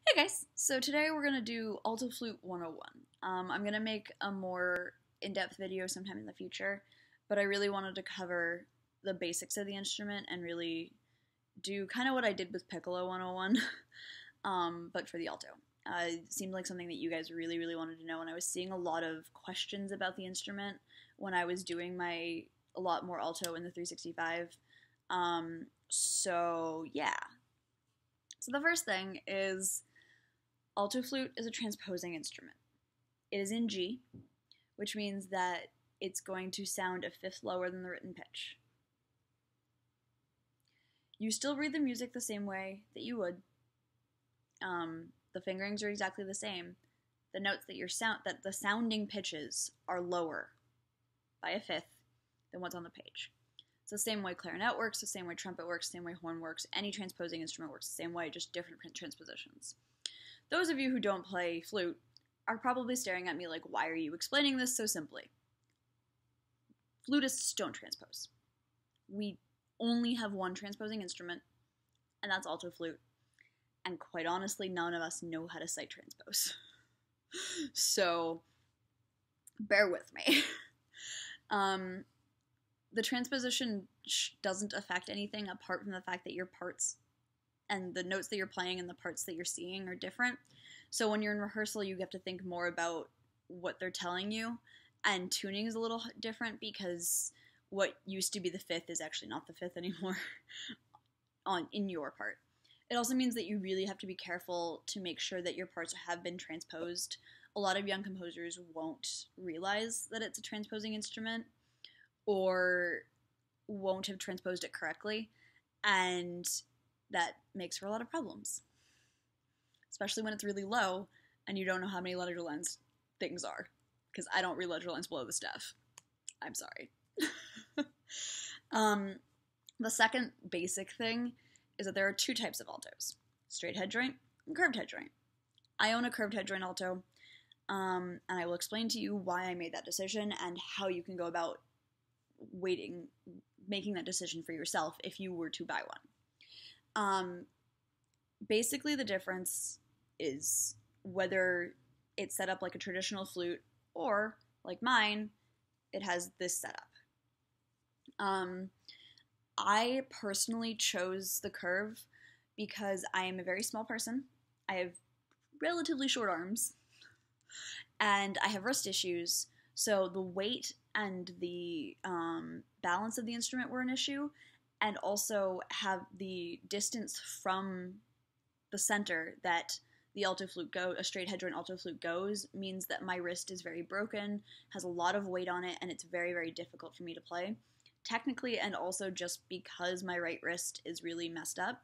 Hey guys, so today we're going to do Alto Flute 101. I'm going to make a more in-depth video sometime in the future, but I really wanted to cover the basics of the instrument and really do kind of what I did with Piccolo 101, but for the alto. It seemed like something that you guys really wanted to know, and I was seeing a lot of questions about the instrument when I was doing a lot more alto in the 365. So yeah. So the first thing is alto flute is a transposing instrument. It is in G, which means that it's going to sound a fifth lower than the written pitch. You still read the music the same way that you would. The fingerings are exactly the same. The notes that the sounding pitches are lower by a fifth than what's on the page. It's the same way clarinet works, the same way trumpet works, the same way horn works. Any transposing instrument works the same way, just different transpositions. Those of you who don't play flute are probably staring at me like, why are you explaining this so simply? Flutists don't transpose. We only have one transposing instrument, and that's alto flute. And quite honestly, none of us know how to sight transpose. So, bear with me. The transposition doesn't affect anything apart from the fact that your parts and the notes that you're playing and the parts that you're seeing are different. So when you're in rehearsal, you have to think more about what they're telling you, and tuning is a little different because what used to be the fifth is actually not the fifth anymore in your part. It also means that you really have to be careful to make sure that your parts have been transposed. A lot of young composers won't realize that it's a transposing instrument or won't have transposed it correctly, and that makes for a lot of problems. Especially when it's really low and you don't know how many ledger lines things are, because I don't read ledger lines below the staff. I'm sorry. The second basic thing is that there are two types of altos: straight head joint and curved head joint. I own a curved head joint alto, and I will explain to you why I made that decision and how you can go about making that decision for yourself if you were to buy one. Basically, the difference is whether it's set up like a traditional flute or, like mine, it has this setup. I personally chose the curve because I am a very small person. I have relatively short arms, and I have wrist issues, so the weight and the balance of the instrument were an issue, and also have the distance from the center that a straight head joint alto flute goes means that my wrist is very broken, has a lot of weight on it, and it's very difficult for me to play. Technically, and also just because my right wrist is really messed up,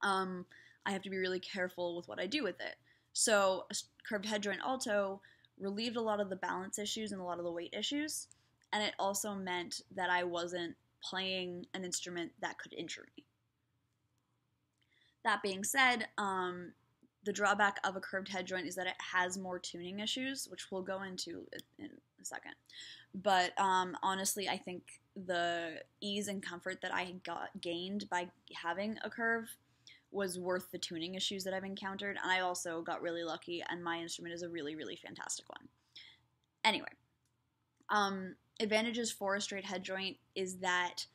I have to be really careful with what I do with it. So a curved head joint alto relieved a lot of the balance issues and a lot of the weight issues, and it also meant that I wasn't playing an instrument that could injure me. That being said, the drawback of a curved head joint is that it has more tuning issues, which we'll go into in a second. But honestly, I think the ease and comfort that I gained by having a curve was worth the tuning issues that I've encountered, and I also got really lucky, and my instrument is a really fantastic one. Anyway, advantages for a straight head joint is that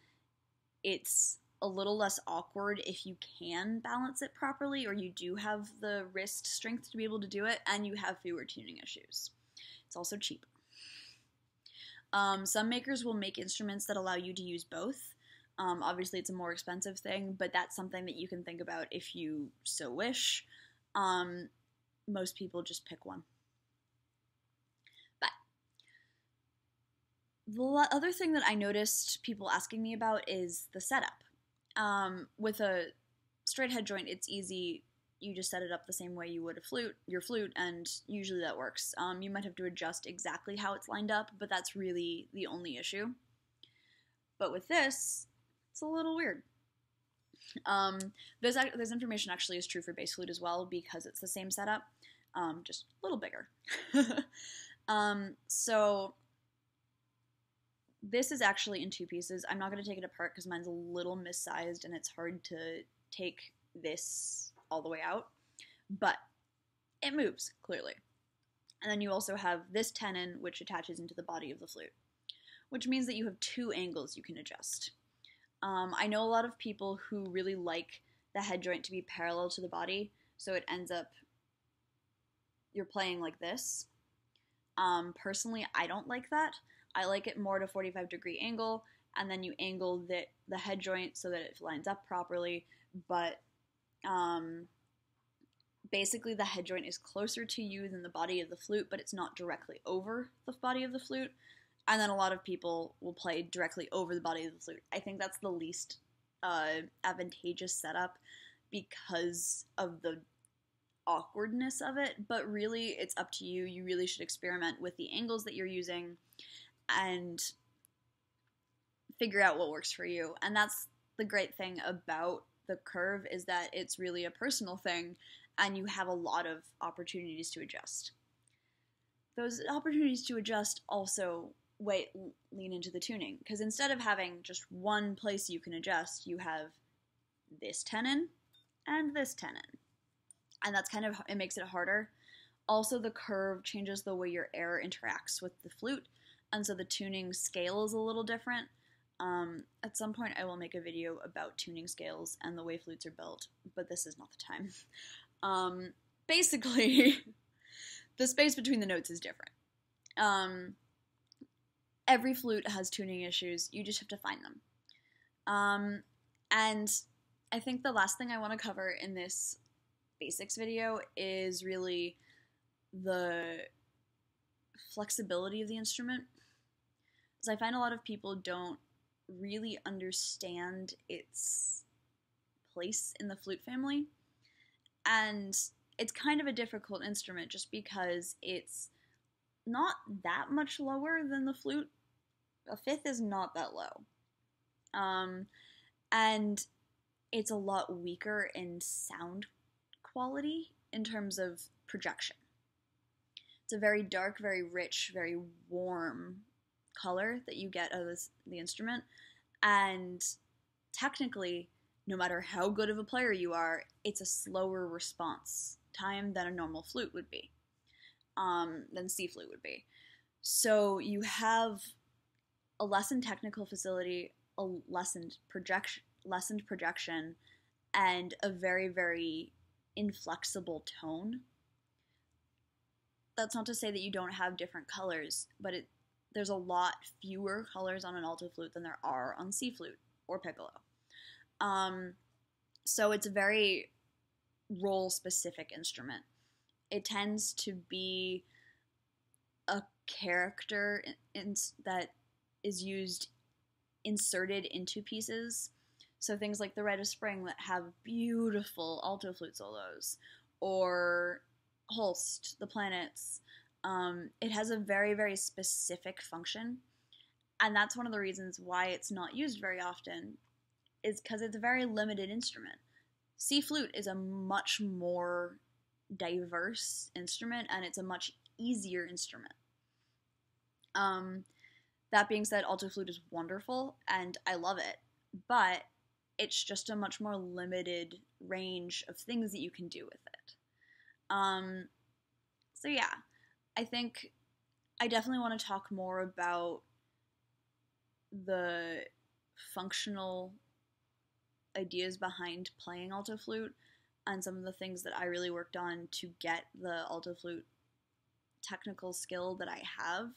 it's a little less awkward if you can balance it properly, or you do have the wrist strength to be able to do it, and you have fewer tuning issues. It's also cheap. Some makers will make instruments that allow you to use both. Obviously, it's a more expensive thing, but that's something that you can think about if you so wish. Most people just pick one. But the other thing that I noticed people asking me about is the setup. With a straight head joint, it's easy. You just set it up the same way you would your flute, and usually that works. You might have to adjust exactly how it's lined up, but that's really the only issue. But with this, it's a little weird. This information actually is true for bass flute as well, because it's the same setup, just a little bigger. So this is actually in two pieces. I'm not going to take it apart because mine's a little missized and it's hard to take this all the way out. but it moves, clearly. And then you also have this tenon, which attaches into the body of the flute, which means that you have 2 angles you can adjust. I know a lot of people who really like the head joint to be parallel to the body, so it ends up you're playing like this. Personally, I don't like that. I like it more at a 45-degree angle, and then you angle the head joint so that it lines up properly, but basically the head joint is closer to you than the body of the flute, but it's not directly over the body of the flute. And then a lot of people will play directly over the body of the flute. I think that's the least advantageous setup because of the awkwardness of it, but really it's up to you. You really should experiment with the angles that you're using and figure out what works for you. And that's the great thing about the curve, is that it's really a personal thing and you have a lot of opportunities to adjust. Those opportunities to adjust also lean into the tuning, because instead of having just one place you can adjust, you have this tenon and this tenon. And that's kind of, it makes it harder. Also, the curve changes the way your air interacts with the flute, and so the tuning scale is a little different. At some point I will make a video about tuning scales and the way flutes are built, but this is not the time. Basically, the space between the notes is different. Every flute has tuning issues, you just have to find them. And I think the last thing I want to cover in this basics video is really the flexibility of the instrument, because I find a lot of people don't really understand its place in the flute family, and it's kind of a difficult instrument just because it's not that much lower than the flute. A fifth is not that low. And it's a lot weaker in sound quality in terms of projection. It's a very dark, very rich, very warm color that you get out of the instrument, and technically, no matter how good of a player you are, it's a slower response time than a normal flute would be, than C flute would be. So you have a lessened technical facility, a lessened projection, and a very, very inflexible tone. That's not to say that you don't have different colors, but there's a lot fewer colors on an alto flute than there are on C flute or piccolo. So it's a very role-specific instrument. It tends to be a character that is used inserted into pieces. So things like the Rite of Spring that have beautiful alto flute solos, or Holst, the Planets. It has a very, very specific function, and that's one of the reasons why it's not used very often, is because it's a very limited instrument. C flute is a much more diverse instrument, and it's a much easier instrument. That being said, alto flute is wonderful, and I love it, but it's just a much more limited range of things that you can do with it. So yeah, I think I definitely want to talk more about the functional ideas behind playing alto flute and some of the things that I really worked on to get the alto flute technical skill that I have.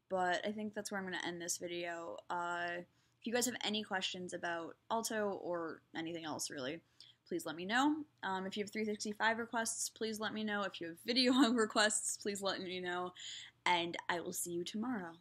But I think that's where I'm going to end this video. If you guys have any questions about alto or anything else really, please let me know. If you have 365 requests, please let me know. If you have video requests, please let me know. And I will see you tomorrow.